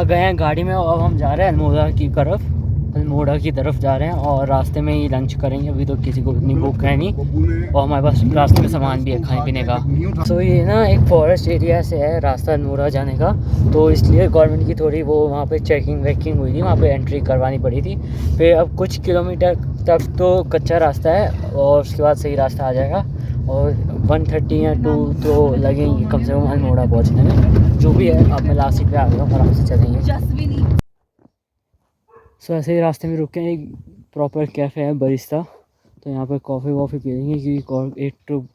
गए हैं गाड़ी में और अब हम जा रहे हैं अल्मोड़ा की तरफ जा रहे हैं और रास्ते में ही लंच करेंगे। अभी तो किसी को इतनी भूख है नहीं और हमारे पास रास्ते में सामान भी है खाने पीने का। सो ये ना एक फॉरेस्ट एरिया से है रास्ता अल्मोड़ा जाने का, तो इसलिए गवर्नमेंट की थोड़ी वो वहाँ पे चेकिंग वेकिंग हुई थी, वहाँ पे एंट्री करवानी पड़ी थी। फिर अब कुछ किलोमीटर तक तो कच्चा रास्ता है और उसके बाद सही रास्ता आ जाएगा और 1:30 या 2 तो लगेंगे कम से कम अल्मोड़ा पहुँचने में। जो भी है अब मैं लास्ट सीट पे आ गया हूँ, आराम से चलेंगे। सो ऐसे ही रास्ते में रुके हैं, एक प्रॉपर कैफ़े है बरिस्ता, तो यहाँ पर कॉफ़ी वॉफ़ी पी लेंगे क्योंकि एक तो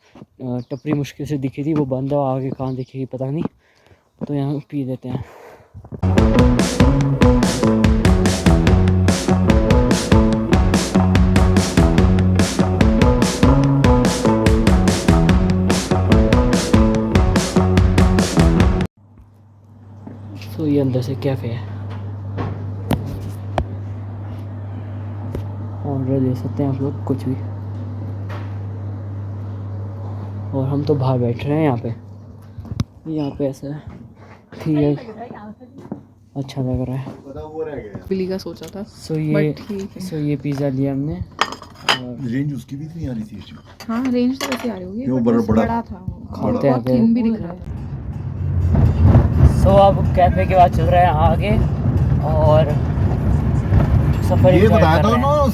टपरी मुश्किल से दिखी थी, वो बंद है, आगे कहाँ दिखेगी पता नहीं, तो यहाँ पी लेते हैं। तो ये अंदर से कैफ़े है, ऑर्डर ले सकते हैं आप लोग कुछ भी, और हम तो बाहर बैठ रहे हैं यहाँ पे ऐसा है ठीक है, अच्छा लग रहा है। बिल्ली का सोचा था। सो ये पिज़्ज़ा लिया हमने और रेंज उसकी भी नहीं आ रही थी। हाँ रेंज तो वैसे आ रही होगी, वो बड़ा था, खाते हैं थिन भी दिख रहा है। सो अब कैफ़े के बाद चल रहे हैं आगे और सफ़र ये बताया था ना।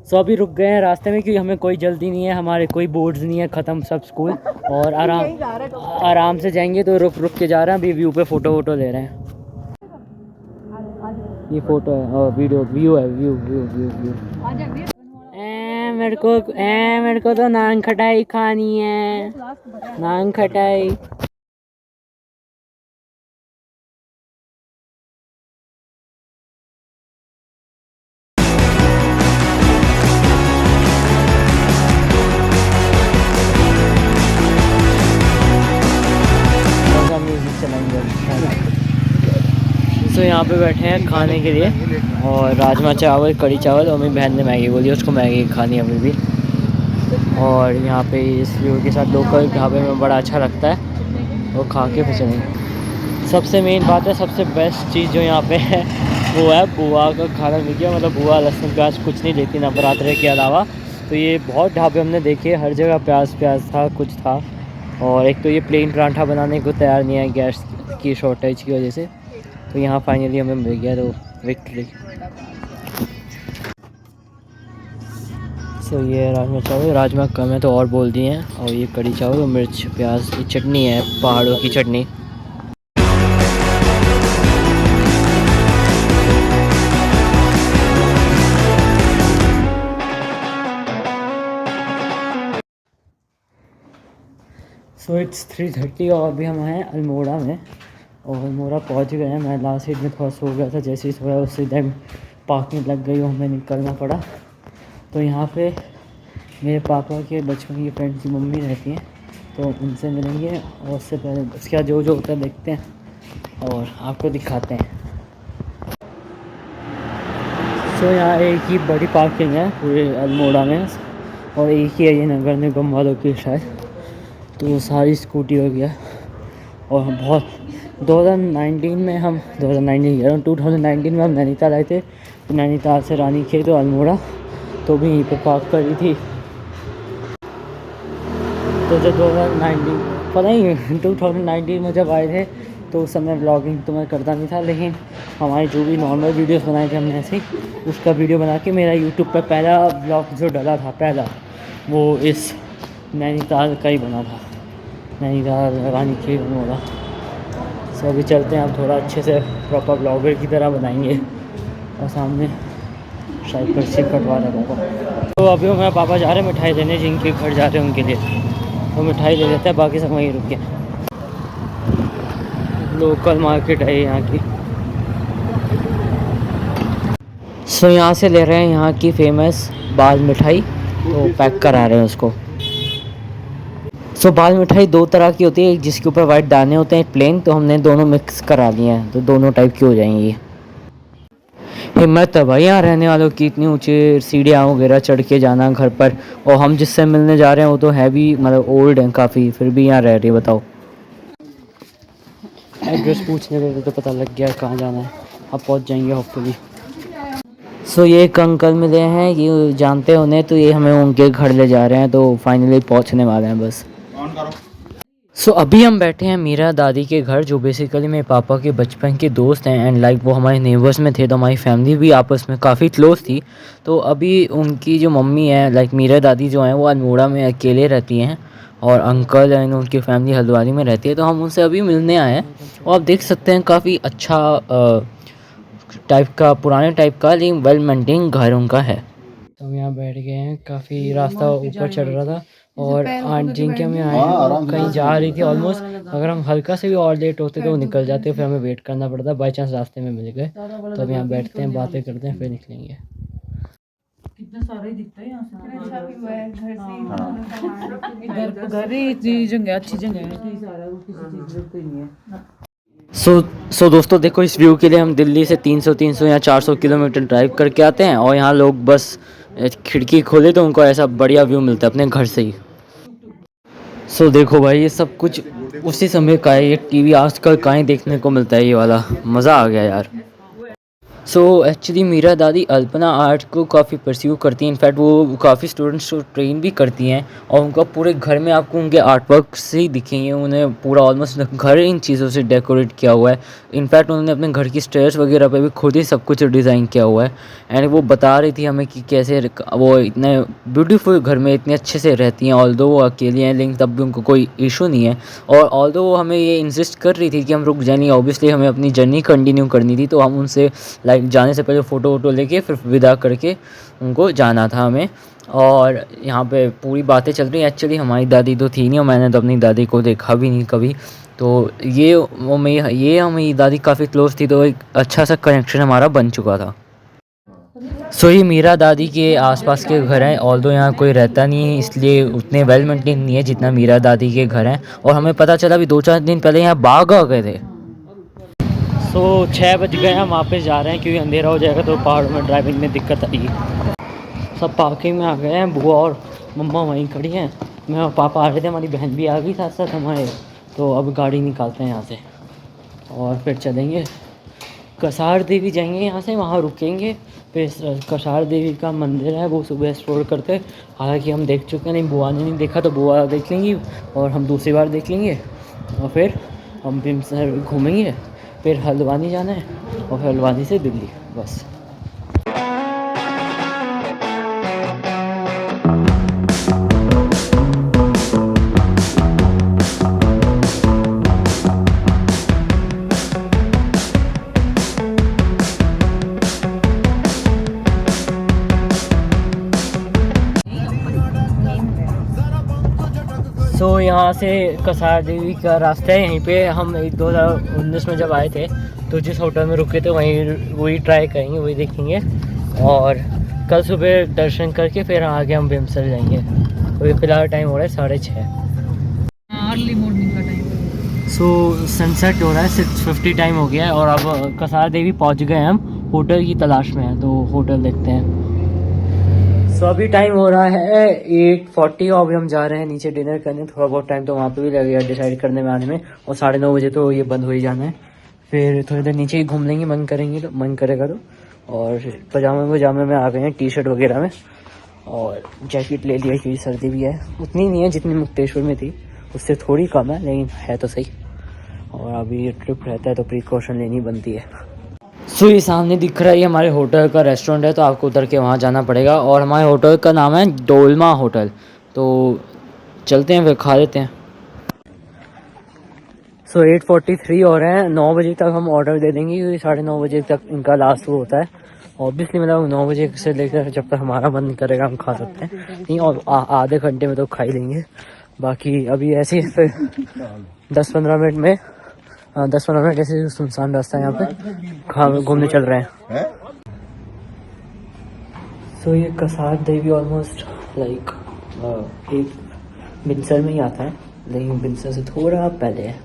सो अभी रुक गए हैं रास्ते में क्योंकि हमें कोई जल्दी नहीं है, हमारे कोई बोर्ड्स नहीं है, ख़त्म सब स्कूल, और आराम से जाएंगे, तो रुक के जा रहे हैं। अभी व्यू पे फ़ोटो वोटो ले रहे हैं। ये फ़ोटो है और व्यू है, व्यू मेरे को तो नान खटाई खानी है, नान खटाई। तो यहाँ पे बैठे हैं खाने के लिए और राजमा चावल, कढ़ी चावल, और मेरी बहन ने मैगी बोली, उसको मैगी खानी है अभी भी। और यहाँ पे इस व्यू के साथ लोकल ढाबे में बड़ा अच्छा लगता है, वो खा के फिर चलेंगे। सबसे मेन बात है, सबसे बेस्ट चीज़ जो यहाँ पे है वो है बुआ का खाना मिल गया, मतलब बुआ लहसुन प्याज कुछ नहीं देती नवरात्रे के अलावा। तो ये बहुत ढाबे हमने देखे, हर जगह प्याज था, कुछ था। और एक तो ये प्लेन पराठा बनाने को तैयार नहीं है गैस की शॉर्टेज की वजह से, तो यहाँ फाइनली हमें मिल गया, तो विक्ट्री। सो ये राजमा चावल, राजमा कम है तो और बोल दिए हैं, और ये कढ़ी चावल और मिर्च प्याज की चटनी है, पहाड़ों की चटनी। सो इट्स 3:30 और अभी हम हैं अल्मोड़ा में, और अल्मोड़ा पहुंच गए हैं। मैं लास्ट सीट में थोड़ा सो गया था, जैसे ही सोया उसी टाइम पार्किंग लग गई और हमें निकलना पड़ा। तो यहाँ पे मेरे पापा के बचपन की फ्रेंड की मम्मी रहती हैं, तो उनसे मिलेंगे और उससे पहले उसके बाद जो होता है देखते हैं और आपको दिखाते हैं। सो यहाँ एक ही बड़ी पार्किंग है पूरे अल्मोड़ा में, और एक ही है ये नगर निगम वालों की शायद, तो सारी स्कूटी हो गया। और बहुत 2019 में हम 2019 में हम नैनीताल आए थे, तो नैनीताल से रानीखेत तो अल्मोड़ा, तो भी यहीं पर पार्क करी थी। तो जब 2019 में जब आए थे तो उस समय व्लॉगिंग तो मैं करता नहीं था, लेकिन हमारे जो भी नॉर्मल वीडियोस बनाए थे हमने ऐसे ही, उसका वीडियो बना के मेरा यूट्यूब पर पहला व्लॉग जो डला था वो इस नैनीताल का ही बना था, नैनीताल रानीखेत अल्मोड़ा। सो अभी चलते हैं, आप थोड़ा अच्छे से प्रॉपर ब्लॉगर की तरह बनाएंगे, और सामने शायद पर्ची कटवा रहा पापा। तो अभी मेरे पापा जा रहे हैं मिठाई देने, जिनके घर जा रहे हैं उनके लिए, तो मिठाई ले लेते हैं, बाकी सब वहीं रुक गए। लोकल मार्केट है यहाँ की। सो यहाँ से ले रहे हैं यहाँ की फेमस बाल मिठाई, तो पैक करा रहे हैं उसको। सो बाल मिठाई दो तरह की होती है, एक जिसके ऊपर वाइट दाने होते हैं, एक प्लेन, तो हमने दोनों मिक्स करा लिए हैं, तो दोनों टाइप की हो जाएंगी। हिम्मत है भाई यहाँ रहने वालों की, इतनी ऊंची सीढ़ियाँ वगैरह चढ़ के जाना घर पर। और हम जिससे मिलने जा रहे हैं वो तो है भी मतलब ओल्ड हैं काफ़ी, फिर भी यहाँ रह रही है, बताओ। एड्रेस पूछने गए तो पता लग गया कहाँ जाना है, अब पहुँच जाएंगे होपफुली। सो ये एक अंकल मिले हैं, ये जानते हैं उन्हें, तो ये हमें उनके घर ले जा रहे हैं, तो फाइनली पहुँचने वाले हैं बस। सो अभी हम बैठे हैं मीरा दादी के घर, जो बेसिकली मेरे पापा के बचपन के दोस्त हैं एंड लाइक वो हमारे नेबर्स में थे, तो हमारी फैमिली भी आपस में काफ़ी क्लोज थी। तो अभी उनकी जो मम्मी है लाइक मीरा दादी जो हैं वो अल्मोड़ा में अकेले रहती हैं, और अंकल एंड उनकी फैमिली हल्द्वानी में रहती है, तो हम उनसे अभी मिलने आए हैं। और आप देख सकते हैं काफ़ी अच्छा टाइप का, पुराने टाइप का लेकिन वेल मेंटेन घर उनका है। तो हम यहाँ बैठ गए हैं, काफ़ी रास्ता ऊपर चढ़ रहा था, और आंट जिनके हम यहाँ आए हैं कहीं जा रही थी ऑलमोस्ट, अगर हम हल्का से भी और लेट होते तो वो निकल जाते, फिर हमें वेट करना पड़ता, बाई चांस रास्ते में मिल गए। तो अब यहाँ बैठते हैं, बातें करते हैं, फिर निकलेंगे। कितना सारा ही दिखता है यहाँ से। घर ही इतनी जगह, अच्छी जगह है, सारा किसी चीज़ की नहीं है। सो दोस्तों देखो, इस व्यू के लिए हम दिल्ली से 300 या 400 किलोमीटर ड्राइव करके आते हैं, और यहाँ लोग बस खिड़की खोले तो उनको ऐसा बढ़िया व्यू मिलता है अपने घर से ही। सो देखो भाई, ये सब कुछ उसी समय का है, ये टीवी आजकल कहीं देखने को मिलता है, ये वाला मज़ा आ गया यार। सो एक्चुअली मीरा दादी अल्पना आर्ट को काफ़ी परस्यू करती हैं, इनफैक्ट वो काफ़ी स्टूडेंट्स को ट्रेन भी करती हैं, और उनका पूरे घर में आपको उनके आर्ट वर्क से ही दिखेंगे, उन्हें पूरा ऑलमोस्ट घर इन चीज़ों से डेकोरेट किया हुआ है। इनफैक्ट उन्होंने अपने घर की स्टेयर्स वगैरह पे भी खुद ही सब कुछ डिज़ाइन किया हुआ है, एंड वो बता रही थी हमें कि कैसे वो इतने ब्यूटीफुल घर में इतने अच्छे से रहती हैं, ऑल्दो वो अकेली हैं लेकिन तब भी उनको कोई इशू नहीं है। और ऑल्दो वो हमें ये इंसिस्ट कर रही थी कि हम रुक जाए, नहीं ऑब्वियसली हमें अपनी जर्नी कंटिन्यू करनी थी, तो हम उनसे लाइक जाने से पहले फ़ोटो वोटो लेके फिर विदा करके उनको जाना था हमें। और यहाँ पे पूरी बातें चल रही हैं। एक्चुअली हमारी दादी तो थी नहीं, और मैंने तो अपनी दादी को देखा भी नहीं कभी, तो ये हमारी दादी काफ़ी क्लोज थी, तो एक अच्छा सा कनेक्शन हमारा बन चुका था। सो ये मीरा दादी के आसपास के घर हैं, ऑल्दो यहाँ कोई रहता नहीं है इसलिए उतने वेल मेंटेन नहीं है जितना मीरा दादी के घर हैं। और हमें पता चला अभी 2-4 दिन पहले यहाँ बाघ आ गए थे। सो 6 बज गए, हम वापस जा रहे हैं क्योंकि अंधेरा हो जाएगा तो पहाड़ों में ड्राइविंग में दिक्कत आएगी। सब पार्किंग में आ गए हैं, बुआ और मम्मा वहीं खड़ी हैं, मैं और पापा आ रहे थे, हमारी बहन भी आ गई साथ साथ हमारे। तो अब गाड़ी निकालते हैं यहाँ से और फिर चलेंगे कसार देवी जाएंगे, यहाँ से वहाँ रुकेंगे, फिर कसार देवी का मंदिर है वो सुबह एक्सप्लोर करते। हालांकि हम देख चुके हैं, नहीं बुआ ने नहीं देखा तो बुआ देख लेंगी और हम दूसरी बार देख लेंगे, और फिर हम भीमसर घूमेंगे, फिर हल्द्वानी जाना है और फिर हल्द्वानी से दिल्ली बस। तो यहाँ से कसार देवी का रास्ता है, यहीं पे हम 2019 में जब आए थे तो जिस होटल में रुके थे वही ट्राई करेंगे, वही देखेंगे, और कल सुबह दर्शन करके फिर आगे हम भीमसर जाएंगे। तो फ़िलहाल टाइम हो रहा है 6:30। अर्ली मॉर्निंग का टाइम। सो सनसेट हो रहा है, 6:50 टाइम हो गया है, और अब कसार देवी पहुँच गए हम, होटल की तलाश में हैं, तो होटल देखते हैं। तो अभी टाइम हो रहा है 8:40 और अभी हम जा रहे हैं नीचे डिनर करने। थोड़ा बहुत टाइम तो वहाँ पे भी लगेगा डिसाइड करने में आने में, और 9:30 बजे तो ये बंद हो ही जाना है। फिर थोड़ी देर नीचे ही घूम लेंगे, मन करेगा तो। और पजामे में आ गए हैं, टी शर्ट वगैरह में, और जैकेट ले लिया क्योंकि सर्दी भी है, उतनी नहीं है जितनी मुक्तेश्वर में थी, उससे थोड़ी कम है लेकिन है तो सही। और अभी ये ट्रिप रहता है तो प्रिकॉशन लेनी बनती है। सो ये सामने दिख रहा है, ये हमारे होटल का रेस्टोरेंट है, तो आपको उतर के वहाँ जाना पड़ेगा, और हमारे होटल का नाम है डोलमा होटल। तो चलते हैं फिर खा लेते हैं। सो 8:43 हो रहे हैं, 9 बजे तक हम ऑर्डर दे देंगे क्योंकि 9:30 बजे तक इनका लास्ट वो होता है। ऑब्वियसली मतलब 9 बजे से लेकर जब तक हमारा मन करेगा हम खा सकते हैं, नहीं और आधे घंटे में तो खा ही लेंगे। बाकी अभी ऐसे ही फिर 10-15 मिनट में 10-15 मिनट ऐसे सुनसान रास्ता है, यहाँ पे घूमने चल रहे हैं। सो ये कसार देवी ऑलमोस्ट लाइक एक बिनसर में ही आता है, लेकिन बिनसर से थोड़ा पहले है,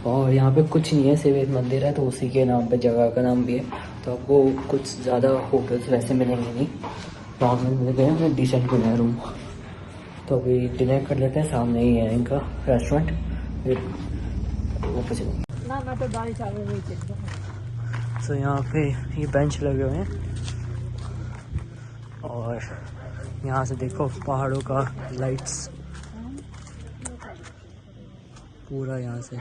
और यहाँ पे कुछ नहीं है, सिर्फ एक मंदिर है, तो उसी के नाम पे जगह का नाम भी है। तो आपको कुछ ज़्यादा होटल्स वैसे मिलेंगे नहीं, नॉर्मल मिल गए हमें, डिसेंट मिला है रूम। तो अभी डिनर कर लेते हैं, सामने ही है इनका रेस्टोरेंट, फिर ऊपर चलेंगे। तो यहाँ पे ये बेंच लगे हुए हैं और यहाँ से देखो पहाड़ों का लाइट्स पूरा यहाँ से।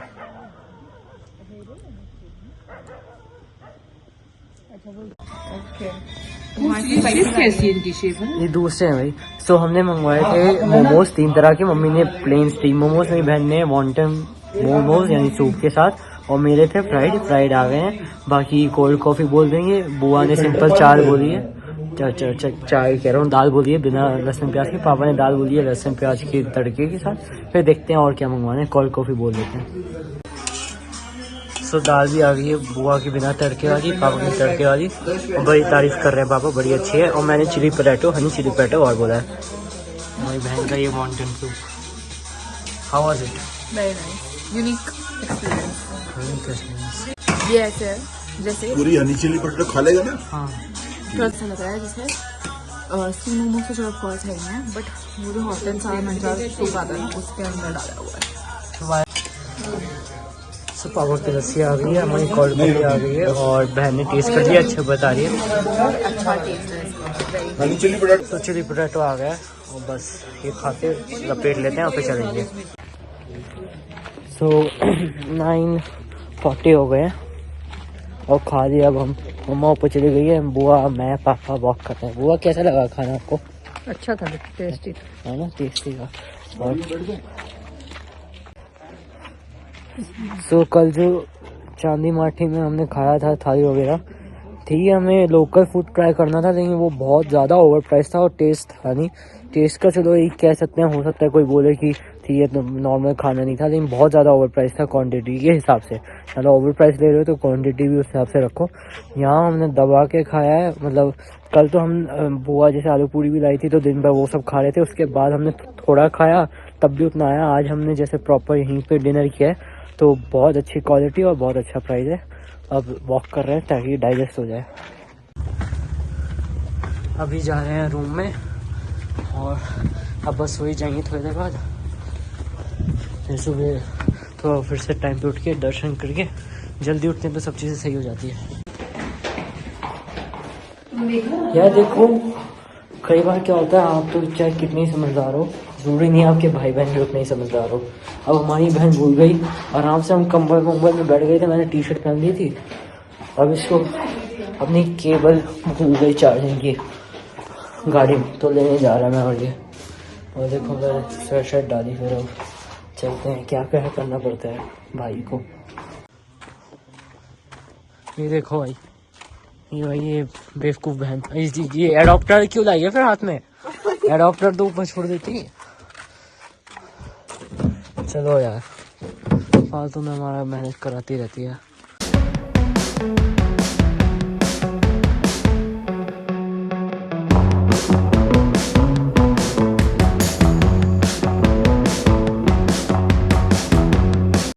कैसी है इनकी शेप है? ये दूसरे हैं भाई। सो हमने मंगवाए थे मोमोज 3 तरह के, मम्मी ने प्लेन स्टीम मोमोज, मेरी बहन ने वॉन्टन मोमोज यानी सूप के साथ, और मेरे थे फ्राइड आ गए हैं। बाकी कोल्ड कॉफ़ी बोल देंगे, बुआ ने सिंपल चाय बोली है, चाय कह रहा हूँ, दाल बोली है बिना लहसुन प्याज की, पापा ने दाल बोली है लहसुन प्याज के तड़के के साथ। फिर देखते हैं और क्या मंगवाना है, कोल्ड कॉफ़ी बोल देते हैं। सो दाल भी आ गई है बुआ की बिना तड़के वाली, पापा की तड़के वाली, और बड़ी तारीफ कर रहे हैं पापा, बड़ी अच्छी है। और मैंने chilli potato, honey chilli potato और बोला है। हमारी बहन का ये wonton soup, how was it? Very nice, unique experience. हाँ ये ऐसे है जैसे पूरी हनी चिली पोटैटो खा लेगा ना। थोड़ा सा लग रहा है जैसे स्टीम मोमोज तो ऑफ कोर्स है ही, बट वो जो हॉट एंड सावर मंचार सूप आता है ना, उसके अंदर डाला हुआ है। सो पापा की लस्सी आ गई है, हमारी कोल्ड कॉफ़ी आ गई है, और बहन ने टेस्ट कर लिया, अच्छा बता रही है, अच्छा टेस्ट है इसका। Honey chilli potato. तो चिली पोटैटो आ गया है, और बस ये खाते लपेट लेते हैं और फिर चलेंगे। सो 9:40 हो गए हैं और खा लिया अब हम। मम्मा ऊपर चली गई है, बुआ मैं पापा वॉक करते हैं। बुआ कैसा लगा खाना आपको? अच्छा था, टेस्टी है ना, टेस्टी था। और सो कल जो चांदी माठी में हमने खाया था थाली वगैरह, ठीक है, हमें लोकल फूड ट्राई करना था, लेकिन वो बहुत ज़्यादा ओवर प्राइस था और टेस्ट था नहीं। टेस्ट का चलो ये कह सकते हैं, हो सकता है कोई बोले कि ठीक है तो नॉर्मल खाना नहीं था, लेकिन बहुत ज़्यादा ओवर प्राइस था क्वांटिटी के हिसाब से। चलो ओवर प्राइस ले रहे हो तो क्वांटिटी भी उस हिसाब से रखो। यहाँ हमने दबा के खाया है, मतलब कल तो हम बुआ जैसे आलू पूरी भी लाई थी तो दिन भर वो सब खा रहे थे, उसके बाद हमने थोड़ा खाया तब भी उतना आया। आज हमने जैसे प्रॉपर यहीं पे डिनर किया है, तो बहुत अच्छी क्वालिटी और बहुत अच्छा प्राइस है। अब वॉक कर रहे हैं ताकि डाइजेस्ट हो जाए। अभी जा रहे हैं रूम में और अब बस वही जाएंगे थोड़ी देर बाद। फिर सुबह तो फिर से टाइम पे उठ के दर्शन करके, जल्दी उठते हैं तो सब चीज़ें सही हो जाती है। यार देखो कई बार क्या होता है, आप तो चाहे कितने ही समझदार हो, ज़रूरी नहीं आपके भाई बहन भी उतने ही समझदार हो। अब हमारी बहन भूल गई, आराम से हम कंबल में बैठ गए थे, मैंने टी शर्ट पहन ली थी, अब इसको अपनी केबल भूल गई चार्जिंग की गाड़ी में, तो लेने जा रहा मैं। और देखो मैं स्वेट शर्ट डाली, फिर अब चलते हैं, क्या क्या करना पड़ता है भाई को। ये देखो भाई, ये बेवकूफ़ बहन, ये एडॉप्टर क्यों लाई है फिर हाथ में? एडॉप्टर तो ऊपर छोड़ देती। चलो यार, फालतू में हमारा मेहनत कराती रहती है।